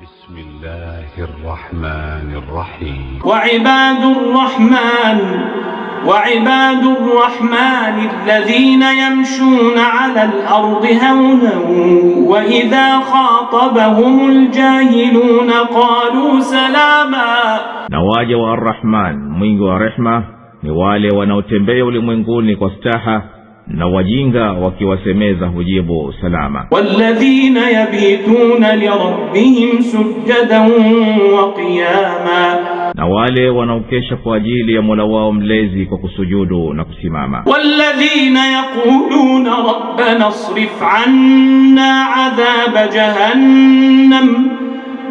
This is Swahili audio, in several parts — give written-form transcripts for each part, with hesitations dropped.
بسم الله الرحمن الرحيم وعباد الرحمن الذين يمشون على الأرض هونا وإذا خاطبهم الجاهلون قالوا سلاما. Na waja wa Ar-Rahman mwingi wa rehma ni wale wanaotembea ulimwenguni kwa staha, na wajinga wakiwasemeza hujibu salama. Walladhina yabituna lirabbihim sujadan wa qiyama, na wale wanaokesha kwa ajili ya Mola wao mlezi kwa kusujudu na kusimama. Walladhina yaquluna rabbana asrif anna adhab jahannam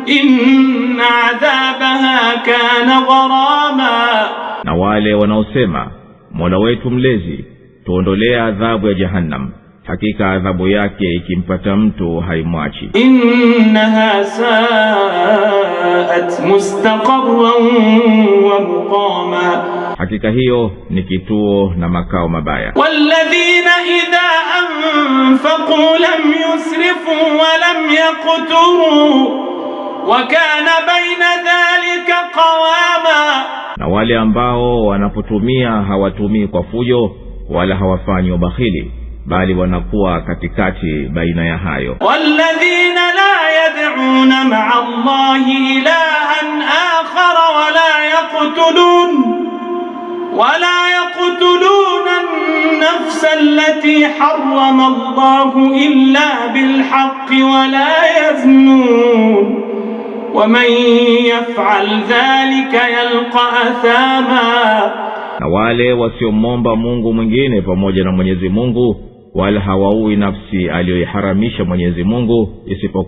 inna adhabaha kana gharama, na wale wanaosema Mola wetu mlezi, tuondolee adhabu ya Jahannam, hakika adhabu yake ikimpata mtu haimwachi. Innaha sa'at mustaqarran wa muqama, hakika hiyo ni kituo na makao mabaya. Walladhina idha anfaqu lam yusrifu wa lam yaqturu wa kana baina dhalika qawama, na wale ambao wanapotumia hawatumii kwa fujo wala hawafanyi ubakhili, bali wanakuwa katikati baina ya hayo. Walladhina la yad'una ma'a Allahi ilahan akhar wala yaqtuluna an-nafsa allati harrama Allahu illa bilhaqqi wala yaznun waman yaf'al dhalika yalqa athama, na wale wasiomomba Mungu mwingine pamoja na Mwenyezi Mungu, wala hawaui nafsi aliyoiharamisha Mwenyezi Mungu isipokuwa